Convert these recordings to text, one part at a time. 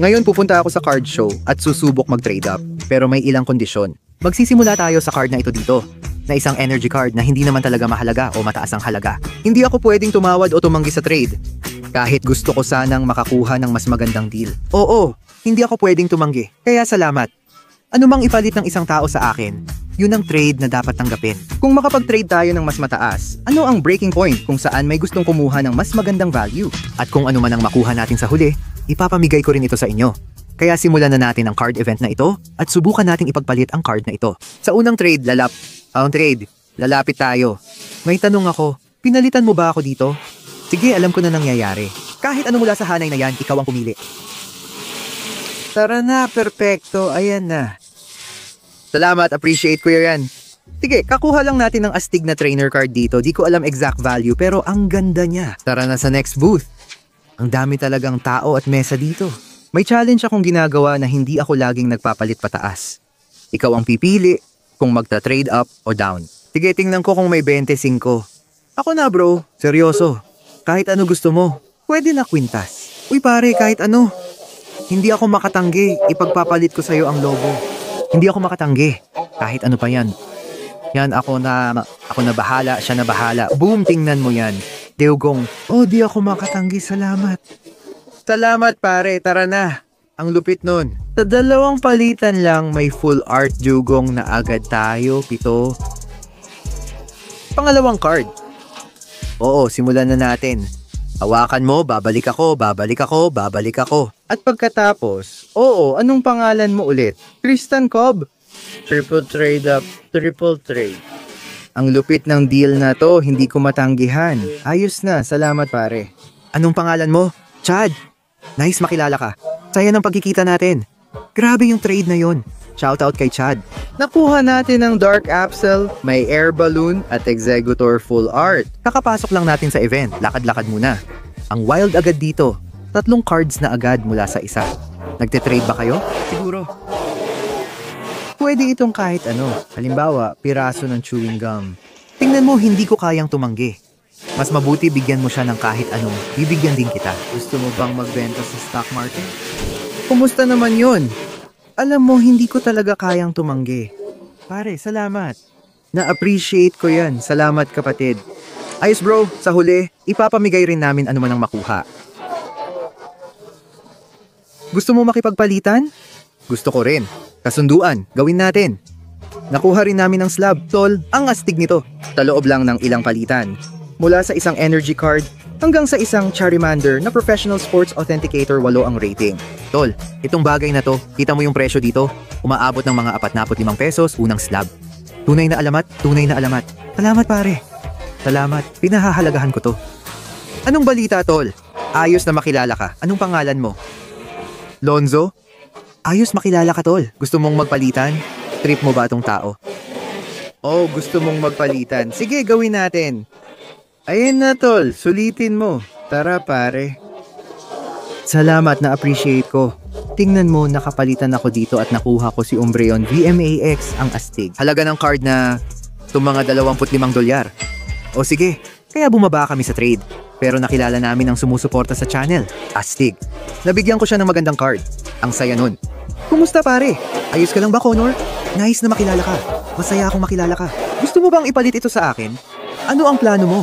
Ngayon pupunta ako sa card show at susubok mag-trade up. Pero may ilang kondisyon. Magsisimula tayo sa card na ito dito, na isang energy card na hindi naman talaga mahalaga o mataas ang halaga. Hindi ako pwedeng tumawad o tumanggi sa trade. Kahit gusto ko sanang makakuha ng mas magandang deal. Oo, hindi ako pwedeng tumanggi. Kaya salamat. Ano mang ipalit ng isang tao sa akin, yun ang trade na dapat tanggapin. Kung makapag-trade tayo ng mas mataas, ano ang breaking point kung saan may gustong kumuha ng mas magandang value? At kung ano man ang makuha natin sa huli, ipapamigay ko rin ito sa inyo. Kaya simulan na natin ang card event na ito at subukan nating ipagpalit ang card na ito. Sa unang trade, lalapit tayo. May tanong ako, pinalitan mo ba ako dito? Sige, alam ko na nangyayari. Kahit ano mula sa hanay na yan, ikaw ang pumili. Tara na, perpekto. Ayan na. Salamat, appreciate ko yan. Sige, kakuha lang natin ng astig na trainer card dito. Di ko alam exact value pero ang ganda niya. Tara na sa next booth. Ang dami talagang tao at mesa dito. May challenge akong ginagawa na hindi ako laging nagpapalit pataas. Ikaw ang pipili kung magta-trade up o down. Sige, tingnan ko kung may 25. Ako na bro, seryoso. Kahit ano gusto mo, pwede na kwintas. Uy pare, kahit ano. Hindi ako makatanggi, ipagpapalit ko sa'yo ang logo. Hindi ako makatanggi, kahit ano pa yan. Yan, ako na bahala, siya na bahala. Boom, tingnan mo yan. Deugong, di ako makatanggi, salamat. Salamat pare, tara na. Ang lupit nun. Sa 2 palitan lang, may full art dugong na agad tayo, 7. Pangalawang card. Oo, simulan na natin. Hawakan mo, babalik ako. At pagkatapos, anong pangalan mo ulit? Tristan Cobb? Triple trade up, triple trade. Ang lupit ng deal na to, hindi ko matanggihan. Ayos na, salamat pare. Anong pangalan mo? Chad. Nice makilala ka. Saya ng pagkikita natin. Grabe yung trade na yon. Shoutout kay Chad. Nakuha natin ang Dark Apsel, may air balloon at Executor full art. Kakapasok lang natin sa event, lakad-lakad muna. Ang wild agad dito, 3 cards na agad mula sa isa. Nagte-trade ba kayo? Siguro. Pwede itong kahit ano. Halimbawa, piraso ng chewing gum. Tingnan mo, hindi ko kayang tumanggi. Mas mabuti bigyan mo siya ng kahit anong, bibigyan din kita. Gusto mo bang magbenta sa stock market? Kumusta naman yun? Alam mo, hindi ko talaga kayang tumanggi. Pare, salamat. Na-appreciate ko yan. Salamat kapatid. Ayos bro, sa huli, ipapamigay rin namin ano man ang makuha. Gusto mo makipagpalitan? Gusto ko rin. Kasunduan, gawin natin. Nakuha rin namin ng slab. Tol, ang astig nito. Sa loob lang ng ilang palitan. Mula sa isang energy card hanggang sa isang Charmander na professional sports authenticator 8 ang rating. Tol, itong bagay na to, kita mo yung presyo dito? Umaabot ng mga 45 pesos unang slab. Tunay na alamat, tunay na alamat. Salamat pare. Salamat, pinahahalagahan ko to. Anong balita tol? Ayos na makilala ka. Anong pangalan mo? Lonzo? Ayos makilala ka tol. Gusto mong magpalitan? Trip mo ba tong tao? Gusto mong magpalitan. Sige, gawin natin. Ayan na tol, sulitin mo. Tara pare. Salamat, na-appreciate ko. Tingnan mo, nakapalitan ako dito at nakuha ko si Umbreon VMAX ang astig. Halaga ng card na itong mga $25. O sige, kaya bumaba kami sa trade. Pero nakilala namin ang sumusuporta sa channel, Astig. Nabigyan ko siya ng magandang card. Ang saya nun. Kumusta pare? Ayos ka lang ba, Connor? Nice na makilala ka. Masaya akong makilala ka. Gusto mo bang ipalit ito sa akin? Ano ang plano mo?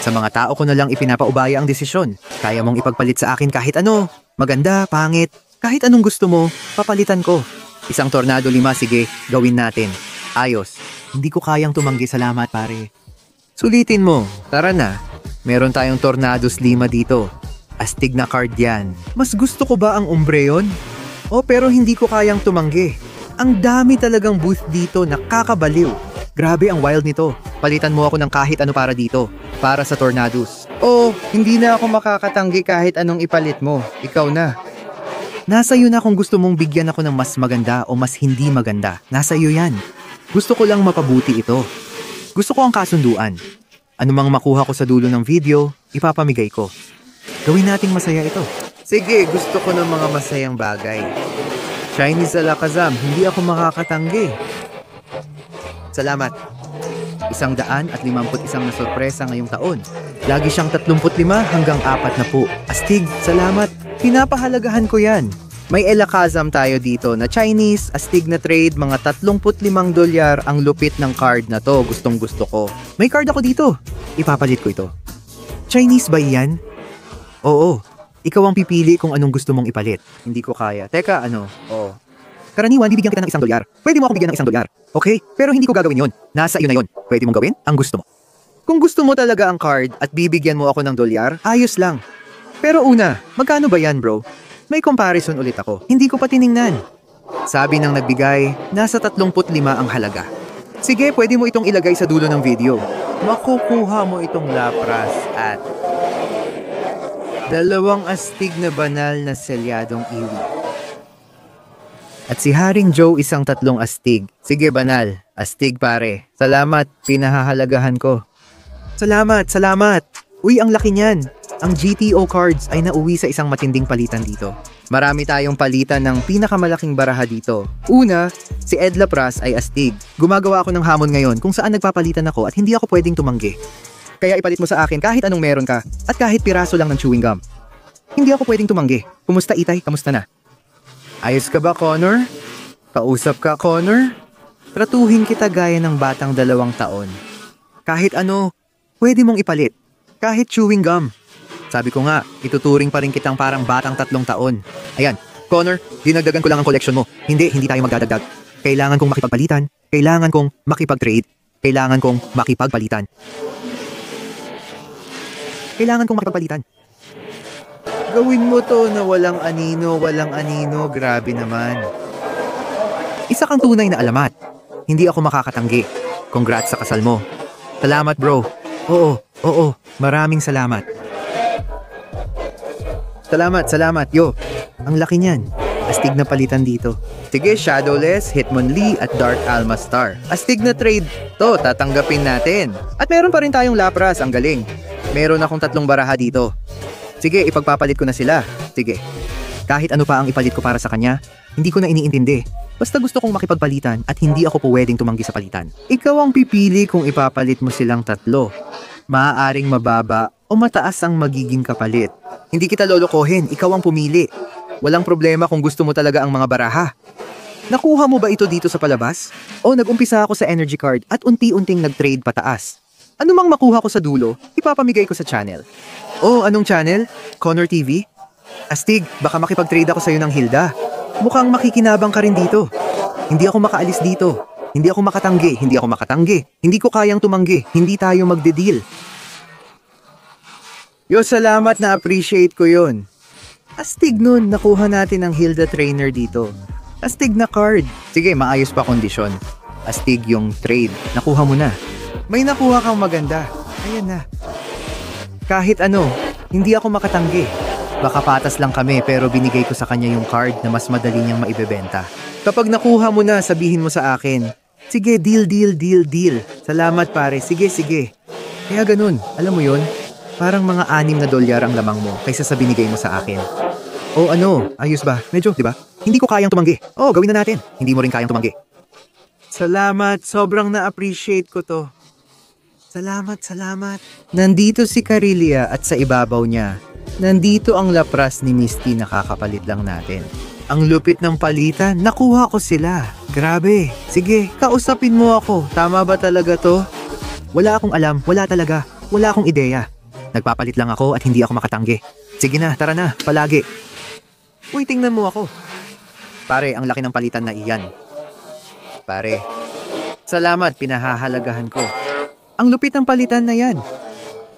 Sa mga tao ko na lang ipinapaubaya ang desisyon. Kaya mong ipagpalit sa akin kahit ano. Maganda, pangit. Kahit anong gusto mo, papalitan ko. Isang tornado 5, sige, gawin natin. Ayos. Hindi ko kayang tumanggi, salamat pare. Sulitin mo. Tara na. Meron tayong tornados 5 dito. Astig na card yan. Mas gusto ko ba ang Umbreon? Pero hindi ko kayang tumanggi. Ang dami talagang booth dito, nakakabaliw. Grabe ang wild nito. Palitan mo ako ng kahit ano para dito. Para sa tornados. Hindi na ako makakatanggi kahit anong ipalit mo. Ikaw na. Nasa iyo na kung gusto mong bigyan ako ng mas maganda o mas hindi maganda. Nasa iyo yan. Gusto ko lang mapabuti ito. Gusto ko ang kasunduan. Ano mang makuha ko sa dulo ng video, ipapamigay ko. Gawin nating masaya ito. Sige, gusto ko ng mga masayang bagay. Chinese Alakazam, hindi ako makakatanggi. Salamat. 151 na sorpresa ngayong taon. Lagi siyang 35 hanggang 40. Astig, salamat. Pinapahalagahan ko yan. May Elakazam tayo dito na Chinese, astig na trade, mga $35 ang lupit ng card na to. Gustong gusto ko. May card ako dito. Ipapalit ko ito. Chinese ba yan? Oo. Ikaw ang pipili kung anong gusto mong ipalit. Hindi ko kaya. Teka, ano? Oo. Karaniwan, bibigyan kita ng $1. Pwede mo akong bigyan ng $1. Okay? Pero hindi ko gagawin yon. Nasa iyo na yon. Pwede mong gawin ang gusto mo. Kung gusto mo talaga ang card at bibigyan mo ako ng $1, ayos lang. Pero una, magkano ba yan, bro? May comparison ulit ako. Hindi ko pa tiningnan. Sabi ng nagbigay, nasa 35 ang halaga. Sige, pwede mo itong ilagay sa dulo ng video. Makukuha mo itong lapras at 2 astig na banal na selyadong iwi. At si Haring Joe 3 astig. Sige, banal. Astig pare. Salamat, pinahahalagahan ko. Salamat, salamat. Uy, ang laki niyan. Ang GTO cards ay nauwi sa isang matinding palitan dito. Marami tayong palitan ng pinakamalaking baraha dito. Una, si Ed Lapras ay astig. Gumagawa ako ng hamon ngayon kung saan nagpapalitan ako at hindi ako pwedeng tumanggi. Kaya ipalit mo sa akin kahit anong meron ka at kahit piraso lang ng chewing gum. Hindi ako pwedeng tumanggi. Kumusta Itay? Kamusta na? Ayos ka ba, Connor? Kausap ka, Connor? Tratuhin kita gaya ng batang 2 taon. Kahit ano, pwede mong ipalit. Kahit chewing gum. Sabi ko nga, ituturing pa rin kitang parang batang 3 taon. Ayan, Connor, dinagdagan ko lang ang collection mo. Hindi tayo magdadagdag. Kailangan kong makipagpalitan. Kailangan kong makipag-trade. Kailangan kong makipagpalitan. Kailangan kong makipagpalitan. Gawin mo to na walang anino. Grabe naman. Isa kang tunay na alamat. Hindi ako makakatanggi. Congrats sa kasal mo. Salamat, bro. Oo. Maraming salamat. Salamat, yo. Ang laki niyan. Astig na palitan dito. Sige, Shadowless, Hitmonlee at Dark Alma Star. Astig na trade to, tatanggapin natin. At meron pa rin tayong Lapras, ang galing. Meron akong 3 baraha dito. Sige, ipagpapalit ko na sila. Sige. Kahit ano pa ang ipalit ko para sa kanya, hindi ko na iniintindi. Basta gusto kong makipagpalitan at hindi ako pwedeng tumanggi sa palitan. Ikaw ang pipili kung ipapalit mo silang 3. Maaaring mababa o mataas ang magiging kapalit. Hindi kita lolokohin, ikaw ang pumili. Walang problema kung gusto mo talaga ang mga baraha. Nakuha mo ba ito dito sa palabas? O nag-umpisa ako sa energy card at unti-unting nag-trade pataas? Ano mang makuha ko sa dulo, ipapamigay ko sa channel. Oh, anong channel? Connor TV? Astig, baka makipag-trade ako sa'yo ng Hilda. Mukhang makikinabang ka rin dito. Hindi ako makaalis dito. Hindi ako makatanggi. Hindi ko kayang tumanggi. Hindi tayo magde-deal. Yo, salamat, na-appreciate ko yon. Astig nun, nakuha natin ang Hilda trainer dito. Astig na card. Sige, maayos pa kondisyon. Astig yung trade. Nakuha mo na. May nakuha kang maganda. Ayan na. Kahit ano, hindi ako makatanggi. Baka patas lang kami pero binigay ko sa kanya yung card na mas madali niyang maibebenta. Kapag nakuha mo na, sabihin mo sa akin, sige, deal. Salamat pare, sige. Kaya ganun, alam mo yun? Parang mga $6 ang lamang mo kaysa sa binigay mo sa akin. O ano, ayos ba? Medyo, di ba? Hindi ko kayang tumanggi. Oh, gawin na natin. Hindi mo rin kayang tumanggi. Salamat, sobrang na-appreciate ko to. Salamat. Nandito si Carilia at sa ibabaw niya, nandito ang Lapras ni Misty na kakapalit lang natin. Ang lupit ng palitan, nakuha ko sila. Grabe. Sige, kausapin mo ako. Tama ba talaga to? Wala akong alam, wala talaga. Wala akong ideya. Nagpapalit lang ako at hindi ako makatanggi. Sige na, tara na, palagi. Uy, tingnan mo ako. Pare, ang laki ng palitan na iyan. Pare, salamat, pinahahalagahan ko. Ang lupit ng palitan na yan.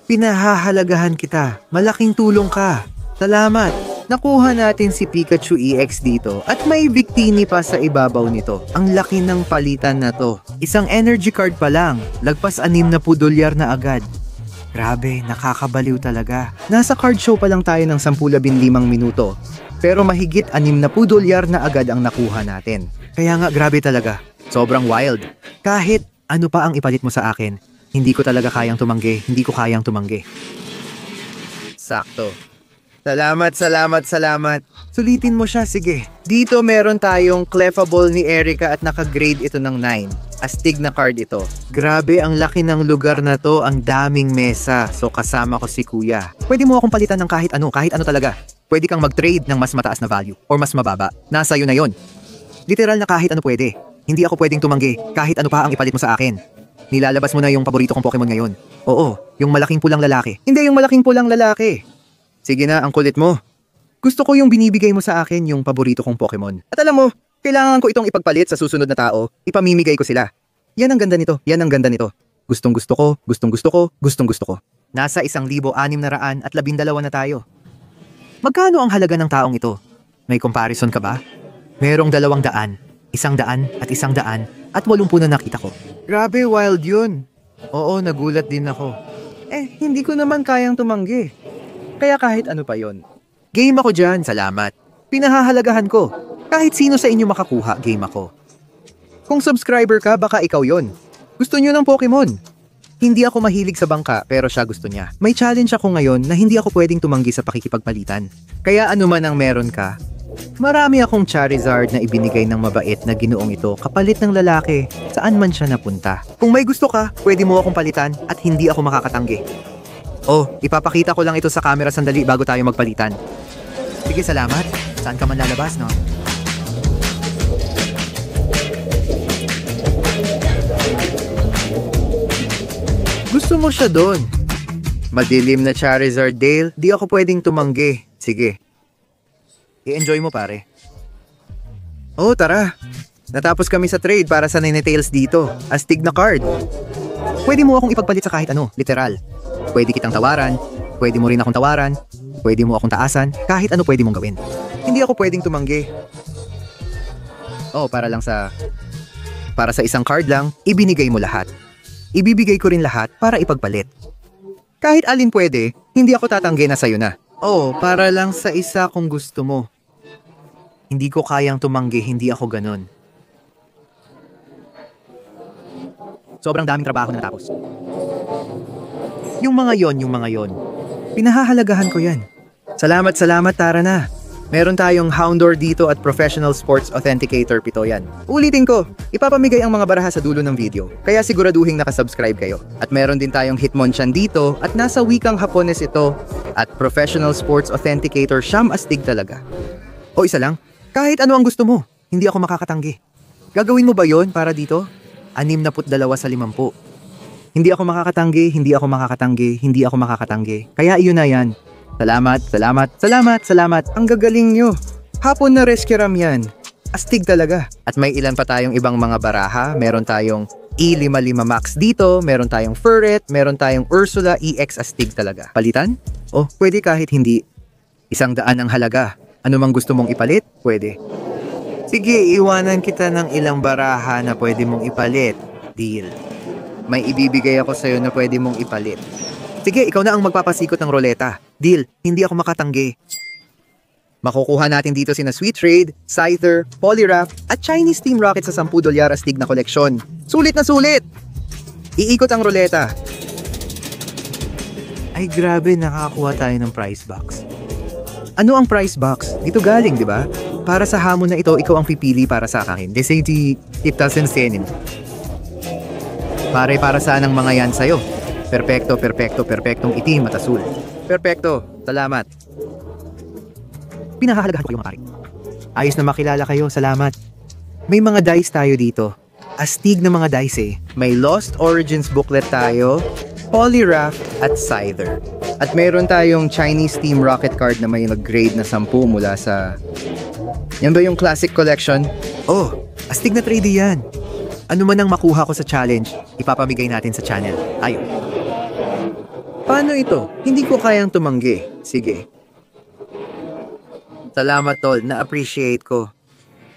Pinahahalagahan kita. Malaking tulong ka. Salamat. Nakuha natin si Pikachu EX dito at may Victini pa sa ibabaw nito. Ang laki ng palitan na to. Isang energy card pa lang. Lagpas $60 na agad. Grabe, nakakabaliw talaga. Nasa card show pa lang tayo ng 10-15 minuto. Pero mahigit $60 na agad ang nakuha natin. Kaya nga grabe talaga. Sobrang wild. Kahit ano pa ang ipalit mo sa akin, hindi ko talaga kayang tumanggi. Sakto. Salamat. Sulitin mo siya, sige. Dito meron tayong Clefable ni Erica at nakagrade ito ng 9. Astig na card ito. Grabe, ang laki ng lugar na to, ang daming mesa. So kasama ko si kuya. Pwede mo akong palitan ng kahit ano talaga. Pwede kang mag-trade ng mas mataas na value or mas mababa. Nasa iyo na yon. Literal na kahit ano pwede. Hindi ako pwedeng tumanggi kahit ano pa ang ipalit mo sa akin. Nilalabas mo na yung paborito kong Pokemon ngayon. Oo, yung malaking pulang lalaki. Hindi yung malaking pulang lalaki. Sige na, ang kulit mo. Gusto ko yung binibigay mo sa akin yung paborito kong Pokemon. At alam mo, kailangan ko itong ipagpalit sa susunod na tao, ipamimigay ko sila. Yan ang ganda nito, yan ang ganda nito. Gustong gusto ko, gustong gusto ko, gustong gusto ko. Nasa 1,612 na tayo. Magkano ang halaga ng taong ito? May comparison ka ba? Merong 200, 100 at 100 at 80 na nakita ko. Grabe, wild yun. Oo, nagulat din ako. Hindi ko naman kayang tumanggi. Kaya kahit ano pa yon. Game ako dyan, salamat. Pinahahalagahan ko. Kahit sino sa inyo makakuha, game ako. Kung subscriber ka, baka ikaw yon. Gusto nyo ng Pokemon. Hindi ako mahilig sa bangka, pero siya gusto niya. May challenge ako ngayon na hindi ako pwedeng tumanggi sa pakikipagpalitan. Kaya ano man ang meron ka, marami akong Charizard na ibinigay ng mabait na ginoong ito kapalit ng lalaki saan man siya napunta. Kung may gusto ka, pwede mo akong palitan at hindi ako makakatanggi. Oh, ipapakita ko lang ito sa camera sandali bago tayo magpalitan. Sige, salamat. Saan ka man lalabas, no? Gusto mo siya doon. Madilim na Charizard, Dale. Di ako pwedeng tumanggi. Sige. I-enjoy mo, pare. Oh, tara. Natapos kami sa trade para sa Ninetales dito. Astig na card. Pwede mo akong ipagpalit sa kahit ano, literal. Pwede kitang tawaran. Pwede mo rin akong tawaran. Pwede mo akong taasan. Kahit ano pwede mong gawin. Hindi ako pwedeng tumanggi. Oh, para sa isang card lang, ibinigay mo lahat. Ibibigay ko rin lahat para ipagpalit. Kahit alin pwede, hindi ako tatanggi na sa'yo na. Oh, para lang sa isa kung gusto mo. Hindi ko kayang tumanggi, hindi ako ganon. Sobrang daming trabaho na natapos. Yung mga yon. Pinahahalagahan ko yan. Salamat, tara na. Meron tayong Houndour dito at Professional Sports Authenticator 7 yan. Ulitin ko, ipapamigay ang mga baraha sa dulo ng video, kaya siguraduhin nakasubscribe kayo. At meron din tayong Hitmonchan dito at nasa wikang Hapones ito at Professional Sports Authenticator astig talaga. O isa lang, kahit ano ang gusto mo, hindi ako makakatanggi. Gagawin mo ba yon para dito? 62 sa 50. Hindi ako makakatanggi. Kaya iyon na yan. Salamat. Ang gagaling nyo. Hapon na rescueram yan. Astig talaga. At may ilan pa tayong ibang mga baraha. Meron tayong E55 Max dito. Meron tayong Furret. Meron tayong Ursula EX astig talaga. Palitan? Oh, pwede kahit hindi. 100 ang halaga. Ano mang gusto mong ipalit? Pwede. Sige, iwanan kita ng ilang baraha na pwede mong ipalit. Deal. May ibibigay ako sa'yo na pwede mong ipalit. Sige, ikaw na ang magpapasikot ng roleta. Deal, hindi ako makatanggi. Makukuha natin dito sina Sweet Trade, Scyther, Poliwrath, at Chinese Team Rocket sa $10 astig na koleksyon. Sulit na sulit! Iikot ang roleta. Ay grabe, nakakakuha tayo ng prize box. Ano ang prize box? Dito galing, di ba? Para sa hamon na ito, ikaw ang pipili para sa akin. Desenti, tiptasen senin. Pare, para saan ang mga yan sa'yo? Perpektong itim at asul. Perpekto, salamat. Pinahahalagahan ko yung mga pare. Ayos na makilala kayo, salamat. May mga dice tayo dito. Astig na mga dice eh. May Lost Origins booklet tayo, Poliwrath at Scyther. At mayroon tayong Chinese Team Rocket card na may nag-grade na 10 mula sa... Yan ba yung classic collection? Oh, astig na trade yan. Ano man ang makuha ko sa challenge, ipapamigay natin sa channel. Ayun. Paano ito? Hindi ko kayang tumanggi. Sige. Salamat tol, na-appreciate ko.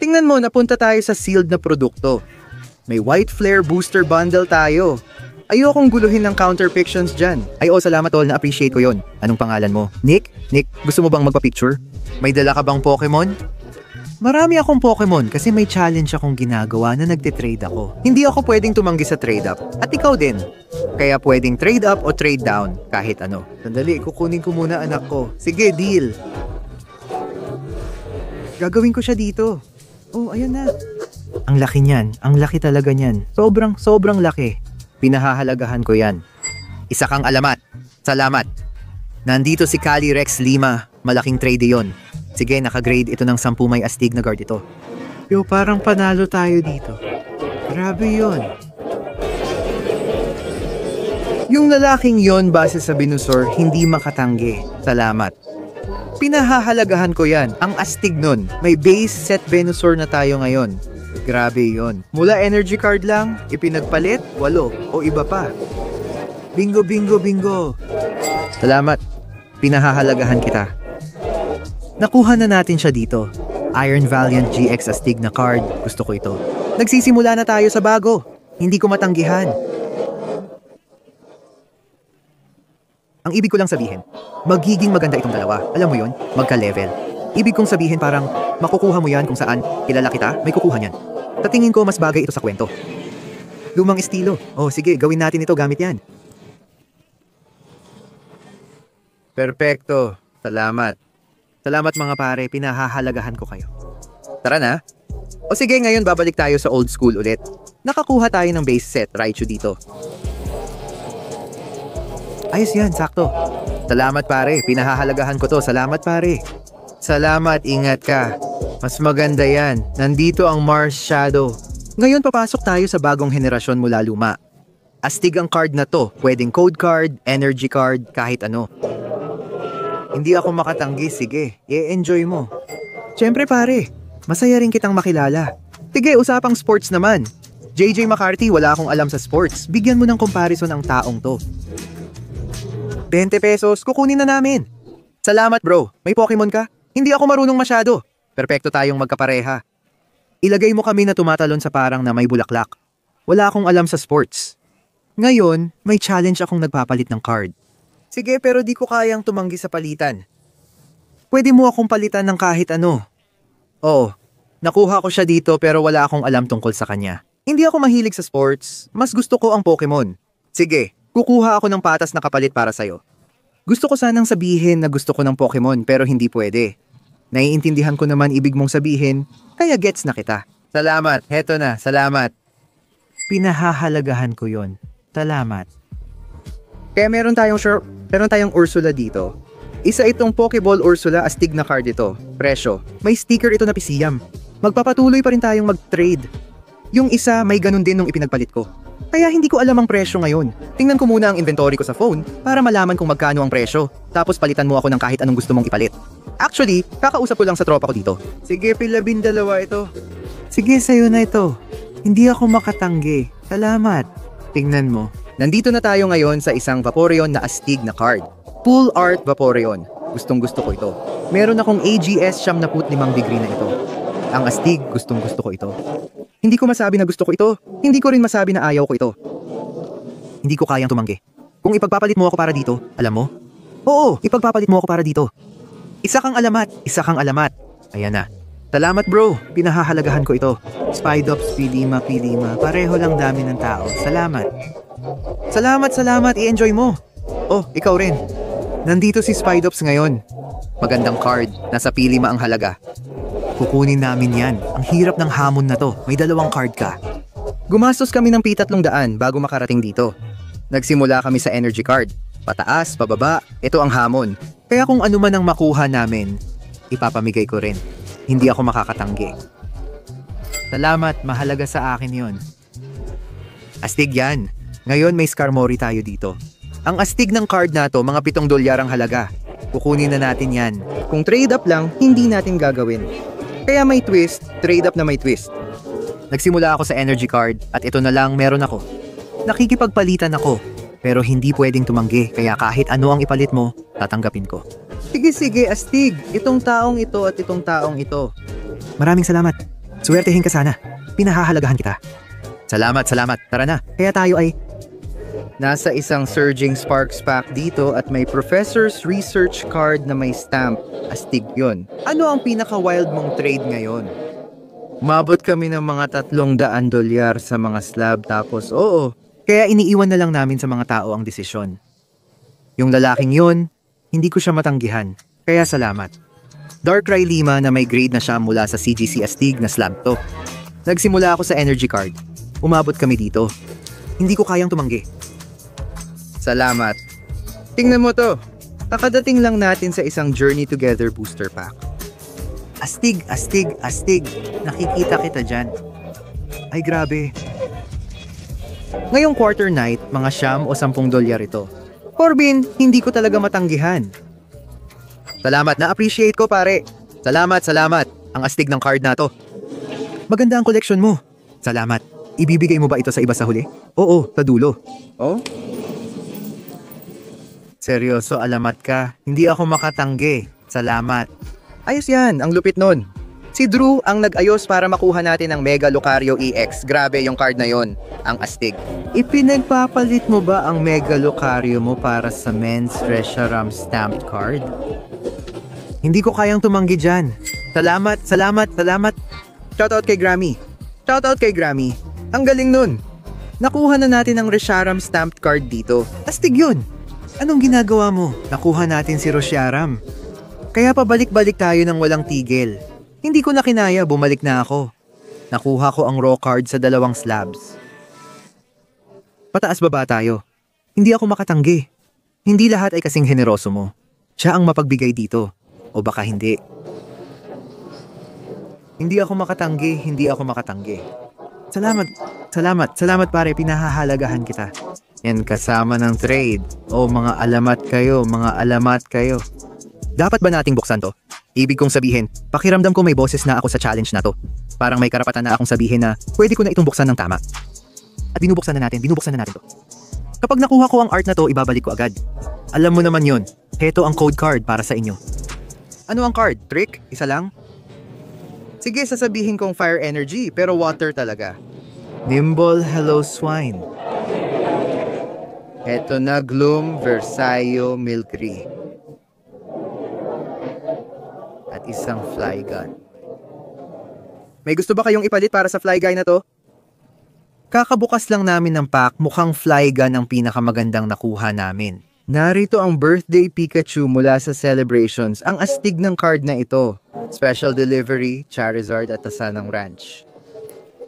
Tingnan mo, napunta tayo sa sealed na produkto. May White Flare Booster Bundle tayo. Ayokong guluhin ng counterpictions dyan. Ay salamat tol, na-appreciate ko yon. Anong pangalan mo? Nick? Nick, gusto mo bang magpa-picture? May dala ka bang Pokemon? Marami akong Pokemon kasi may challenge akong ginagawa na nagte-trade ako. Hindi ako pwedeng tumanggi sa trade-up. At ikaw din. Kaya pwedeng trade up o trade down, kahit ano. Sandali, kukunin ko muna anak ko. Sige, deal. Gagawin ko siya dito. Oh, ayan na. Ang laki niyan, ang laki talaga niyan. Sobrang laki. Pinahahalagahan ko yan. Isa kang alamat. Salamat. Nandito si Kali Rex Lima. Malaking trade yon. Sige, nakagrade ito ng 10 may astig na guard ito. Yo, parang panalo tayo dito. Grabe yon. Yung lalaking yon base sa Venusaur, hindi makatanggi. Salamat. Pinahahalagahan ko yan. Ang astig nun. May base set Venusaur na tayo ngayon. Grabe yon. Mula energy card lang, ipinagpalit, 8 o iba pa. Bingo. Salamat. Pinahahalagahan kita. Nakuha na natin siya dito. Iron Valiant GX astig na card. Gusto ko ito. Nagsisimula na tayo sa bago. Hindi ko matanggihan. Ang ibig ko lang sabihin, magiging maganda itong dalawa. Alam mo yun? Magka-level. Ibig kong sabihin parang makukuha mo yan kung saan kilala kita, may kukuha niyan. Sa tingin ko mas bagay ito sa kwento. Lumang estilo. Oh sige, gawin natin ito gamit yan. Perpekto. Salamat. Salamat mga pare, pinahahalagahan ko kayo. Tara na. O sige, ngayon babalik tayo sa old school ulit. Nakakuha tayo ng base set, Raichu dito. Ayos yan, sakto. Salamat pare, pinahahalagahan ko to. Salamat pare. Salamat, ingat ka. Mas maganda yan. Nandito ang Mars Shadow. Ngayon papasok tayo sa bagong henerasyon mula luma. Astig ang card na to. Pwedeng code card, energy card, kahit ano. Hindi ako makatanggi, sige. I-enjoy mo. Siyempre pare, masaya rin kitang makilala. Sige, usapang sports naman. JJ McCarthy, wala akong alam sa sports. Bigyan mo ng comparison ang taong to. 20 pesos, kukunin na namin. Salamat bro, may Pokemon ka? Hindi ako marunong masyado. Perpekto tayong magkapareha. Ilagay mo kami na tumatalon sa parang na may bulaklak. Wala akong alam sa sports. Ngayon, may challenge akong nagpapalit ng card. Sige, pero di ko kayang tumanggi sa palitan. Pwede mo akong palitan ng kahit ano. Oo, nakuha ko siya dito pero wala akong alam tungkol sa kanya. Hindi ako mahilig sa sports, mas gusto ko ang Pokemon. Sige, kukuha ako ng patas na kapalit para sa'yo. Gusto ko sanang sabihin na gusto ko ng Pokemon pero hindi pwede. Naiintindihan ko naman ibig mong sabihin, kaya gets na kita. Salamat, heto na, salamat. Pinahahalagahan ko yon. Salamat. Kaya meron tayong Ursula dito. Isa itong Pokeball Ursula astig na card ito. Presyo. May sticker ito na Pisiyam. Magpapatuloy pa rin tayong mag-trade. Yung isa may ganun din nung ipinagpalit ko. Kaya hindi ko alam ang presyo ngayon. Tingnan ko muna ang inventory ko sa phone para malaman kung magkano ang presyo. Tapos palitan mo ako ng kahit anong gusto mong ipalit. Actually, kakausap ko lang sa tropa ko dito. Sige, pilabin dalawa ito. Sige, sa'yo na ito. Hindi ako makatanggi. Salamat. Tingnan mo. Nandito na tayo ngayon sa isang Vaporeon na astig na card. Full Art Vaporeon. Gustong gusto ko ito. Meron akong AGS 75 degree na ito. Ang astig, gustong gusto ko ito. Hindi ko masabi na gusto ko ito. Hindi ko rin masabi na ayaw ko ito. Hindi ko kayang tumanggi. Kung ipagpapalit mo ako para dito, alam mo? Oo, ipagpapalit mo ako para dito. Isa kang alamat. Ayan na. Salamat bro, pinahahalagahan ko ito. Spidops, Pilima. Pareho lang dami ng tao. Salamat. Salamat, i-enjoy mo. Oh, ikaw rin. Nandito si Spidops ngayon. Magandang card, nasa Pilima ang halaga. Kukunin namin yan. Ang hirap ng hamon na to, may 2 card ka. Gumastos kami ng P300 bago makarating dito. Nagsimula kami sa energy card. Pataas, pababa, ito ang hamon. Kaya kung ano man ang makuha namin, ipapamigay ko rin. Hindi ako makakatanggi. Salamat, mahalaga sa akin yon. Astig yan. Ngayon may Skarmory tayo dito. Ang astig ng card na to, mga $7 ang halaga. Kukunin na natin yan. Kung trade up lang, hindi natin gagawin. Kaya may twist, trade up na may twist. Nagsimula ako sa energy card at ito na lang meron ako. Nakikipagpalitan ako, pero hindi pwedeng tumanggi kaya kahit ano ang ipalit mo, tatanggapin ko. Sige, astig. Itong taong ito at itong taong ito. Maraming salamat. Swertehin ka sana. Pinahahalagahan kita. Salamat. Tara na. Kaya tayo ay nasa isang Surging Sparks pack dito at may Professor's Research card na may stamp. Astig yun. Ano ang pinaka-wild mong trade ngayon? Umabot kami ng mga $300 sa mga slab tapos oo. Kaya iniiwan na lang namin sa mga tao ang desisyon. Yung lalaking yun, hindi ko siya matanggihan. Kaya salamat. Darkrai Lima na may grade na siya mula sa CGC Astig na slab to. Nagsimula ako sa energy card. Umabot kami dito. Hindi ko kayang tumanggi. Salamat. Tingnan mo to. Kakadating lang natin sa isang Journey Together booster pack. Astig, astig, astig. Nakikita kita dyan. Ay grabe. Ngayong quarter night, mga $9 o $10 ito. Corbin, hindi ko talaga matanggihan. Salamat, na-appreciate ko pare. Salamat, salamat. Ang astig ng card na to. Maganda ang collection mo. Salamat. Ibibigay mo ba ito sa iba sa huli? Oo, sa dulo. Oh? Seryoso, alamat ka. Hindi ako makatanggi. Salamat. Ayos yan, ang lupit nun. Si Drew ang nag-ayos para makuha natin ang Mega Lucario EX. Grabe yung card na yon, ang astig. Ipinagpapalit mo ba ang Mega Lucario mo para sa Men's Reshiram stamped card? Hindi ko kayang tumanggi dyan. Salamat, salamat, salamat. Shoutout kay Grammy. Shoutout kay Grammy. Ang galing nun. Nakuha na natin ang Reshiram stamped card dito. Astig yun. Anong ginagawa mo? Nakuha natin si Reshiram. Kaya pabalik-balik tayo ng walang tigil. Hindi ko na kinaya, bumalik na ako. Nakuha ko ang raw card sa 2 slabs. Pataas baba tayo. Hindi ako makatanggi. Hindi lahat ay kasing generoso mo. Siya ang mapagbigay dito. O baka hindi. Hindi ako makatanggi, hindi ako makatanggi. Salamat, salamat, salamat pare, pinahahalagahan kita. Yan kasama ng trade. O mga alamat kayo, mga alamat kayo. Dapat ba nating buksan to? Ibig kong sabihin, pakiramdam ko may boses na ako sa challenge na to. Parang may karapatan na akong sabihin na pwede ko na itong buksan ng tama. At binubuksan na natin to. Kapag nakuha ko ang art na to, ibabalik ko agad. Alam mo naman yun, heto ang code card para sa inyo. Ano ang card? Trick? Isa lang? Sige, sasabihin kong fire energy, pero water talaga. Nimble Hello Swine. Heto na Gloom Versailles Milkry. At isang fly gun. May gusto ba kayong ipalit para sa fly guy na to? Kakabukas lang namin ng pack, mukhang fly gun ang pinakamagandang nakuha namin. Narito ang birthday Pikachu mula sa Celebrations. Ang astig ng card na ito. Special delivery, Charizard at Tasanang Ranch.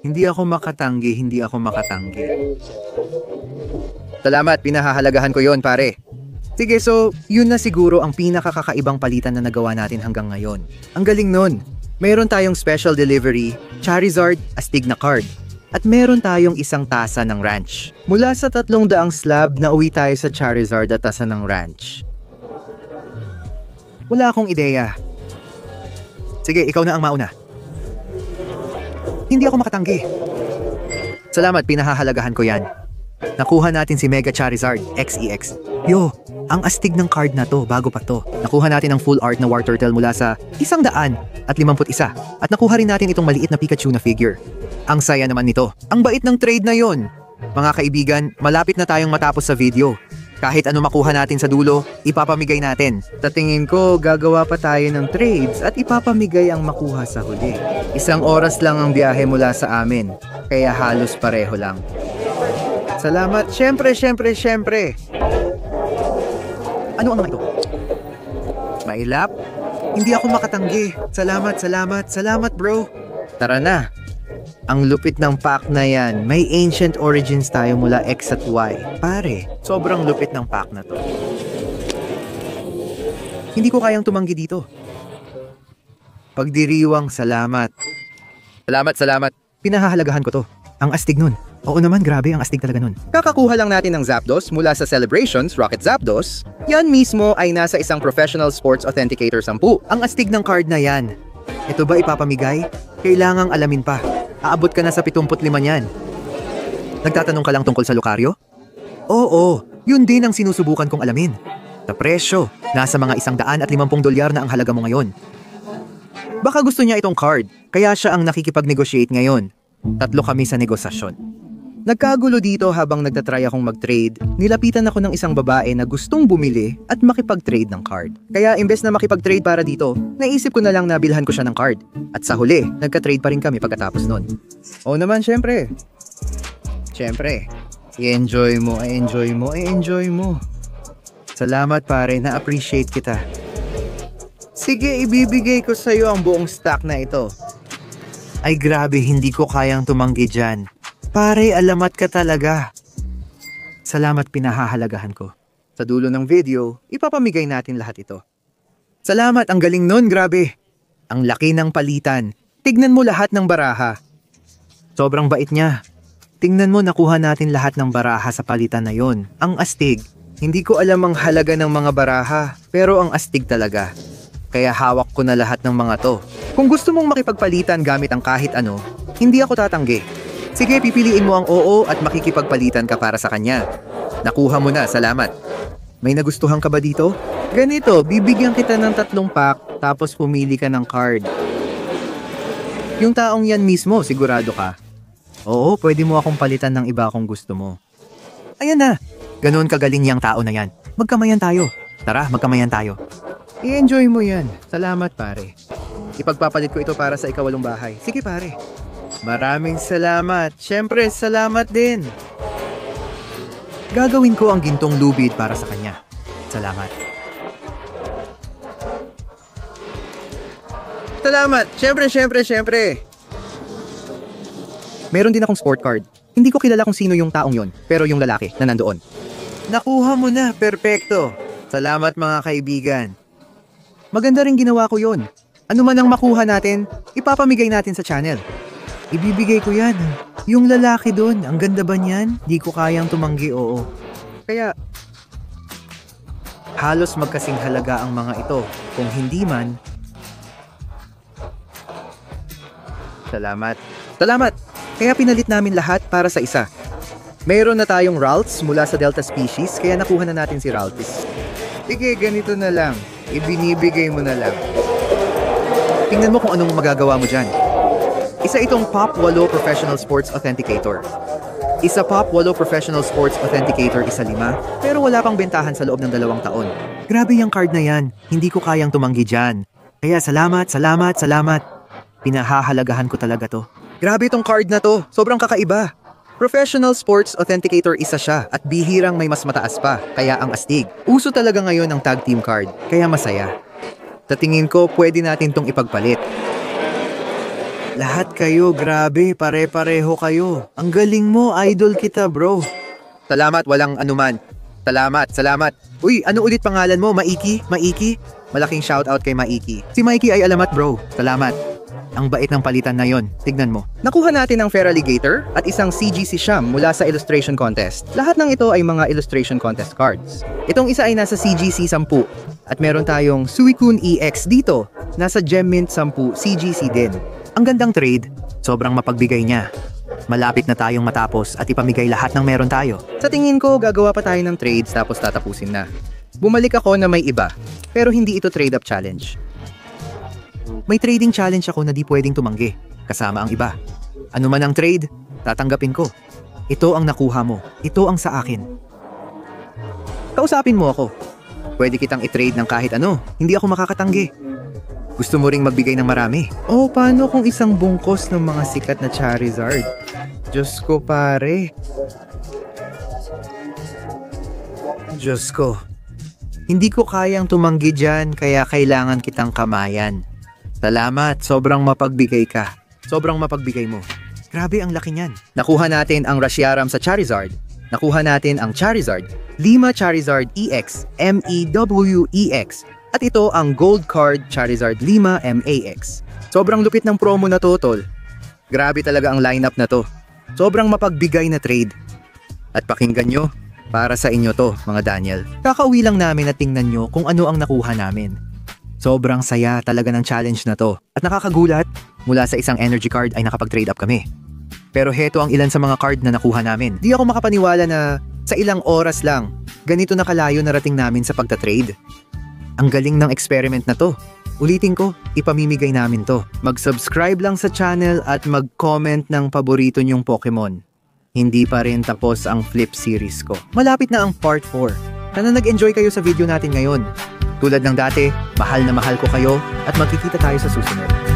Hindi ako makatanggi, hindi ako makatanggi. Salamat, pinahahalagahan ko yon pare. Sige, so yun na siguro ang pinakakakaibang palitan na nagawa natin hanggang ngayon. Ang galing nun. Meron tayong special delivery, Charizard, astig na card. At meron tayong isang tasa ng ranch. Mula sa 300 slab, nauwi tayo sa Charizard at tasa ng ranch. Wala akong ideya. Sige, ikaw na ang mauna. Hindi ako makatanggi. Salamat, pinahahalagahan ko yan. Nakuha natin si Mega Charizard XEX. Yo, ang astig ng card na to, bago pa to. Nakuha natin ang full art na War Turtle mula sa 151 at nakuha rin natin itong maliit na Pikachu na figure. Ang saya naman nito. Ang bait ng trade na yon. Mga kaibigan, malapit na tayong matapos sa video. Kahit ano makuha natin sa dulo, ipapamigay natin. Sa tingin ko, gagawa pa tayo ng trades at ipapamigay ang makuha sa huli. 1 oras lang ang biyahe mula sa amin, kaya halos pareho lang. Salamat. Siyempre. Ano ang mga ito? Mailap? Hindi ako makatanggi. Salamat bro. Tara na. Ang lupit ng pack na yan. May ancient origins tayo mula X at Y. Pare, sobrang lupit ng pack na to. Hindi ko kayang tumanggi dito. Pagdiriwang salamat. Salamat. Pinahahalagahan ko to. Ang astig nun. Oo naman, grabe, ang astig talaga nun. Kakakuha lang natin ng Zapdos mula sa Celebrations, Rocket Zapdos. Yan mismo ay nasa isang Professional Sports Authenticator 10. Ang astig ng card na yan. Ito ba ipapamigay? Kailangang alamin pa. Aabot ka na sa 75 niyan. Nagtatanong ka lang tungkol sa Lucario? Oo, yun din ang sinusubukan kong alamin. Sa presyo, nasa mga $150 na ang halaga mo ngayon. Baka gusto niya itong card, kaya siya ang nakikipag-negotiate ngayon. 3 kami sa negosasyon. Nagkagulo dito habang nagtatry akong mag-trade, nilapitan ako ng isang babae na gustong bumili at makipag-trade ng card. Kaya imbes na makipag-trade para dito, naisip ko na lang na bilhan ko siya ng card. At sa huli, nagka-trade pa rin kami pagkatapos nun. Oo naman, syempre. I-enjoy mo. Salamat pare, na-appreciate kita. Sige, ibibigay ko sa'yo ang buong stock na ito. Ay grabe, hindi ko kayang tumanggi dyan. Pare, alamat ka talaga. Salamat, pinahahalagahan ko. Sa dulo ng video, ipapamigay natin lahat ito. Salamat, ang galing nun, grabe. Ang laki ng palitan. Tignan mo lahat ng baraha. Sobrang bait niya. Tingnan mo, nakuha natin lahat ng baraha sa palitan na yon. Ang astig. Hindi ko alam ang halaga ng mga baraha, pero ang astig talaga. Kaya hawak ko na lahat ng mga to. Kung gusto mong makipagpalitan gamit ang kahit ano, hindi ako tatanggi. Sige, pipiliin mo ang oo at makikipagpalitan ka para sa kanya. Nakuha mo na, salamat. May nagustuhan ka ba dito? Ganito, bibigyan kita ng 3 pack, tapos pumili ka ng card. Yung taong yan mismo, sigurado ka? Oo, pwede mo akong palitan ng iba kung gusto mo. Ayan na, ganoon kagaling yung tao na yan. Magkamayan tayo. Tara, magkamayan tayo. I-enjoy mo yan. Salamat, pare. Ipagpapalit ko ito para sa ikawalong bahay. Sige, pare. Maraming salamat. Siyempre, salamat din. Gagawin ko ang gintong lubid para sa kanya. Salamat. Salamat. Siyempre. Meron din akong sport card. Hindi ko kilala kung sino yung taong yon, pero yung lalaki na nandoon. Nakuha mo na, perpekto. Salamat mga kaibigan. Maganda rin ginawa ko yon. Ano man ang makuha natin, ipapamigay natin sa channel. Ibibigay ko yan. Yung lalaki doon, ang ganda ba niyan? Di ko kayang tumanggi, oo. Kaya, halos magkasing halaga ang mga ito. Kung hindi man, salamat. Kaya pinalit namin lahat para sa isa. Mayroon na tayong Ralts mula sa Delta species, kaya nakuha na natin si Raltis. Sige, ganito na lang. Ibinibigay mo na lang. Tingnan mo kung anong magagawa mo dyan. Isa itong Pop 8 Professional Sports Authenticator. Isa Pop 8 Professional Sports Authenticator, isa 5, pero wala pang bentahan sa loob ng 2 taon. Grabe yung card na yan. Hindi ko kayang tumanggi dyan. Kaya salamat. Pinahahalagahan ko talaga to. Grabe itong card na to. Sobrang kakaiba. Professional Sports Authenticator isa siya at bihirang may mas mataas pa, kaya ang astig. Uso talaga ngayon ang tag team card, kaya masaya. Sa tingin ko, pwede natin tong ipagpalit. Lahat kayo, grabe, pare-pareho kayo. Ang galing mo, idol kita, bro. Salamat, walang anuman. Salamat. Uy, ano ulit pangalan mo? Maiki? Malaking shoutout kay Maiki. Si Maiki ay alamat, bro. Salamat. Ang bait ng palitan na yon. Tignan mo. Nakuha natin ang Feraligator at isang CGC Sham mula sa Illustration Contest. Lahat ng ito ay mga Illustration Contest cards. Itong isa ay nasa CGC 10. At meron tayong Suicune EX dito. Nasa Gemmint 10 CGC din. Ang gandang trade, sobrang mapagbigay niya. Malapit na tayong matapos at ipamigay lahat ng meron tayo. Sa tingin ko, gagawa pa tayo ng trades tapos tatapusin na. Bumalik ako na may iba, pero hindi ito trade-up challenge. May trading challenge ako na di pwedeng tumanggi, kasama ang iba. Ano man ang trade, tatanggapin ko. Ito ang nakuha mo, ito ang sa akin. Kausapin mo ako. Pwede kitang i-trade ng kahit ano, hindi ako makakatanggi. Gusto mo ring magbigay ng marami? O paano kung isang bungkos ng mga sikat na Charizard? Diyos ko, pare. Diyos ko. Hindi ko kayang tumanggi dyan, kaya kailangan kitang kamayan. Salamat, sobrang mapagbigay ka. Sobrang mapagbigay mo. Grabe ang laki niyan. Nakuha natin ang Reshiram sa Charizard. Nakuha natin ang Charizard, Lima Charizard EX, MEWEX. At ito ang Gold Card Charizard Lima MAX. Sobrang lupit ng promo na to, tol. Grabe talaga ang lineup na to. Sobrang mapagbigay na trade. At pakinggan nyo, para sa inyo to, mga Daniel. Kakauwi lang namin at tingnan nyo kung ano ang nakuha namin. Sobrang saya talaga ng challenge na to. At nakakagulat, mula sa isang energy card ay nakapag-trade up kami. Pero heto ang ilan sa mga card na nakuha namin. Di ako makapaniwala na sa ilang oras lang, ganito na kalayo narating namin sa pagta-trade. Ang galing ng experiment na to. Ulitin ko, ipamimigay namin to. Mag-subscribe lang sa channel at mag-comment ng paborito nyong Pokemon. Hindi pa rin tapos ang flip series ko. Malapit na ang part 4. Sana nag-enjoy kayo sa video natin ngayon. Tulad ng dati, mahal na mahal ko kayo at magkikita tayo sa susunod.